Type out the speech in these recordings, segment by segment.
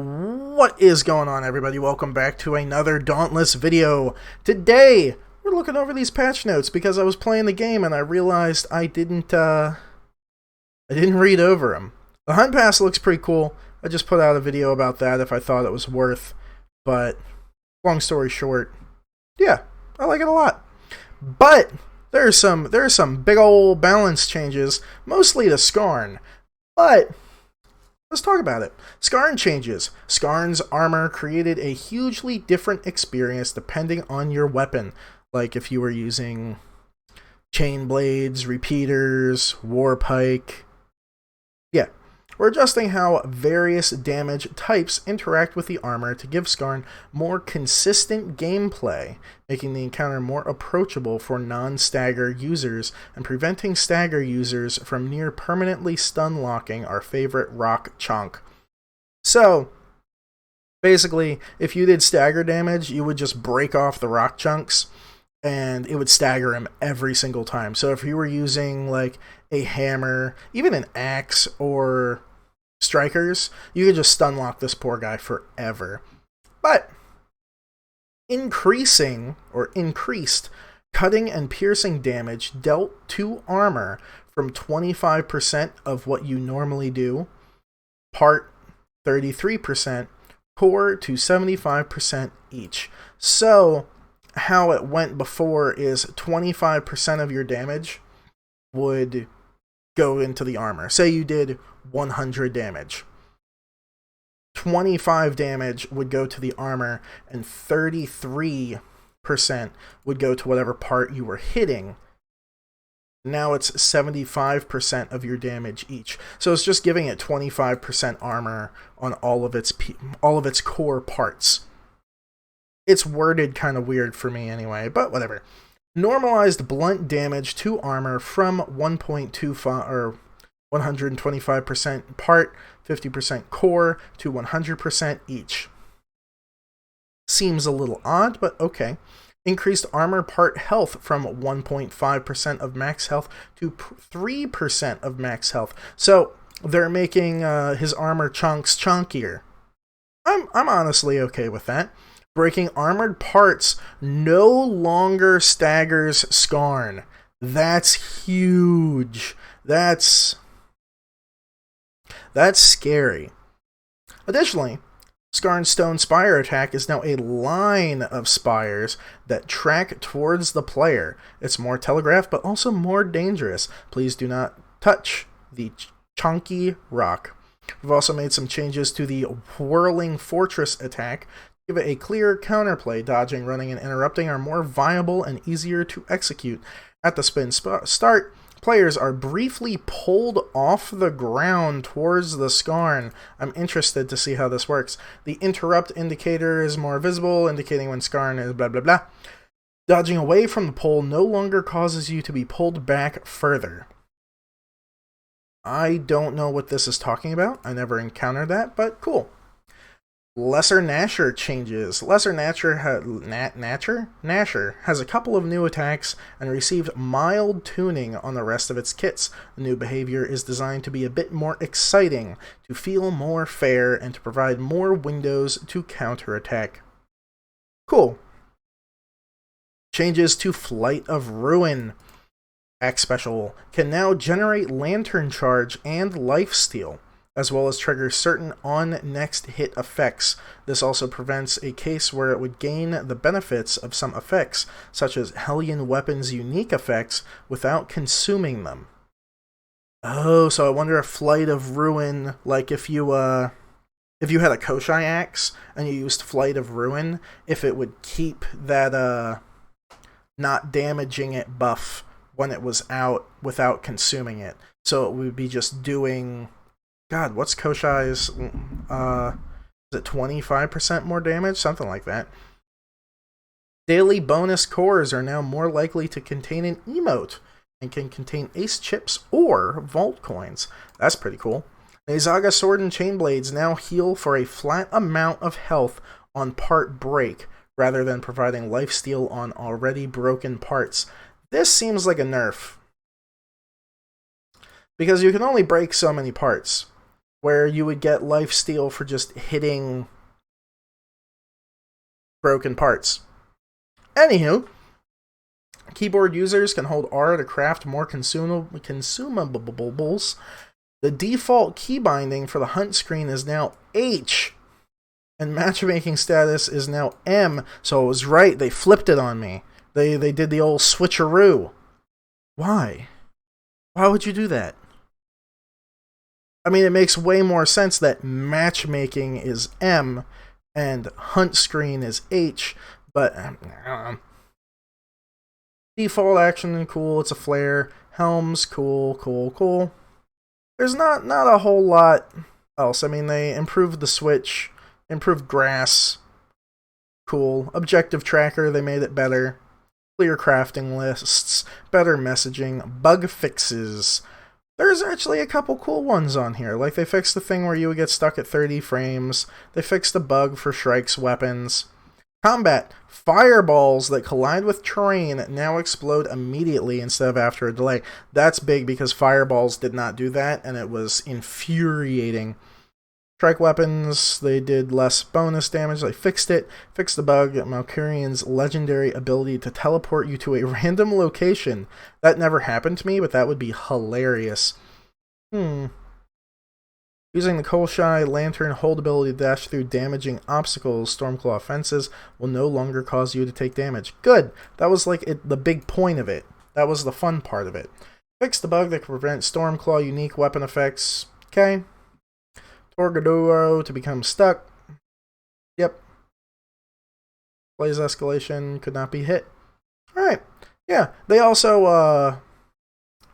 What is going on, everybody? Welcome back to another Dauntless video. Today, we're looking over these patch notes because I was playing the game and I realized I didn't read over them. The Hunt Pass looks pretty cool. I just put out a video about that if I thought it was worth, but long story short, yeah, I like it a lot. But there's some big old balance changes, mostly to Scarn, but let's talk about it. Scarn Changes. Scarn's armor created a hugely different experience depending on your weapon. Like if you were using chain blades, repeaters, warpike. Yeah. We're adjusting how various damage types interact with the armor to give Scarn more consistent gameplay, making the encounter more approachable for non-stagger users and preventing stagger users from near permanently stun locking our favorite rock chunk. So, basically, if you did stagger damage, you would just break off the rock chunks and it would stagger him every single time. So if you were using like a hammer, even an axe or strikers, you could just stun lock this poor guy forever. But increased cutting and piercing damage dealt to armor from 25% of what you normally do, part 33%, core to 75% each. So how it went before is 25% of your damage would go into the armor. Say you did 100 damage. 25 damage would go to the armor, and 33% would go to whatever part you were hitting. Now it's 75% of your damage each. So it's just giving it 25% armor on all of its core parts. It's worded kind of weird for me anyway, but whatever. Normalized blunt damage to armor from 1.25 or 125% part, 50% core to 100% each. Seems a little odd, but okay. Increased armor part health from 1.5% of max health to 3% of max health. So they're making his armor chunks chunkier. I'm honestly okay with that. Breaking armored parts no longer staggers Scarn. That's huge. That's scary. Additionally, Scarn's Stone Spire attack is now a line of spires that track towards the player. It's more telegraphed, but also more dangerous. Please do not touch the chunky rock. We've also made some changes to the Whirling Fortress attack. Give it a clear counterplay. Dodging, running, and interrupting are more viable and easier to execute. At the spin start, players are briefly pulled off the ground towards the Scarn. I'm interested to see how this works. The interrupt indicator is more visible, indicating when Scarn is blah blah blah. Dodging away from the pull no longer causes you to be pulled back further. I don't know what this is talking about. I never encountered that, but cool. Lesser Gnasher changes. Lesser Gnasher has a couple of new attacks and received mild tuning on the rest of its kits. The new behavior is designed to be a bit more exciting, to feel more fair, and to provide more windows to counterattack. Cool. Changes to Flight of Ruin. Axe Special can now generate Lantern Charge and Lifesteal, as well as trigger certain on-next hit effects. This also prevents a case where it would gain the benefits of some effects, such as Hellion Weapon's unique effects, without consuming them. Oh, so I wonder if Flight of Ruin, like if you had a Koshai axe and you used Flight of Ruin, if it would keep that not damaging it buff when it was out without consuming it. So it would be just doing... God, what's Koshai's? Is it 25% more damage? Something like that. Daily bonus cores are now more likely to contain an emote and can contain ace chips or vault coins. That's pretty cool. Nezaga Sword and Chain Blades now heal for a flat amount of health on part break, rather than providing lifesteal on already broken parts. This seems like a nerf, because you can only break so many parts. where you would get lifesteal for just hitting broken parts. Anywho, keyboard users can hold R to craft more consumables. The default key binding for the hunt screen is now H, and matchmaking status is now M. So it was right, they flipped it on me. They did the old switcheroo. Why? Why would you do that? I mean, it makes way more sense that matchmaking is M and hunt screen is H, but default action, cool, it's a flare. Helms, cool. There's not a whole lot else. I mean, they improved the switch, improved grass, cool. Objective tracker, they made it better. Clear crafting lists, better messaging, bug fixes. There's actually a couple cool ones on here. Like, they fixed the thing where you would get stuck at 30 frames. They fixed the bug for Shrike's weapons. Combat. Fireballs that collide with terrain now explode immediately instead of after a delay. That's big because fireballs did not do that, and it was infuriating. Strike weapons, they did less bonus damage. They fixed it. Fixed the bug. Malkurian's legendary ability to teleport you to a random location. That never happened to me, but that would be hilarious. Using the Kolshai Lantern hold ability to dash through damaging obstacles, Stormclaw fences, will no longer cause you to take damage. Good! That was like the big point of it. That was the fun part of it. Fix the bug that can prevent Stormclaw unique weapon effects. Okay. Torgaduro to become stuck. Yep. Blaze escalation could not be hit. Alright. Yeah. They also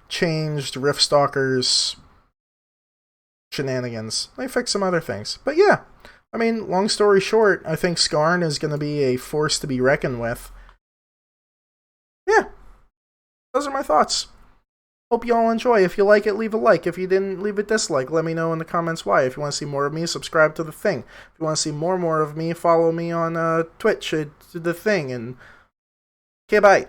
changed Riftstalker's shenanigans. They fixed some other things. But yeah. I mean, long story short, I think Scarn is going to be a force to be reckoned with. Yeah. Those are my thoughts. Hope you all enjoy. If you like it, leave a like. If you didn't, leave a dislike. Let me know in the comments why. If you want to see more of me, subscribe to the thing. If you want to see more of me, follow me on Twitch, the thing. And okay, bye.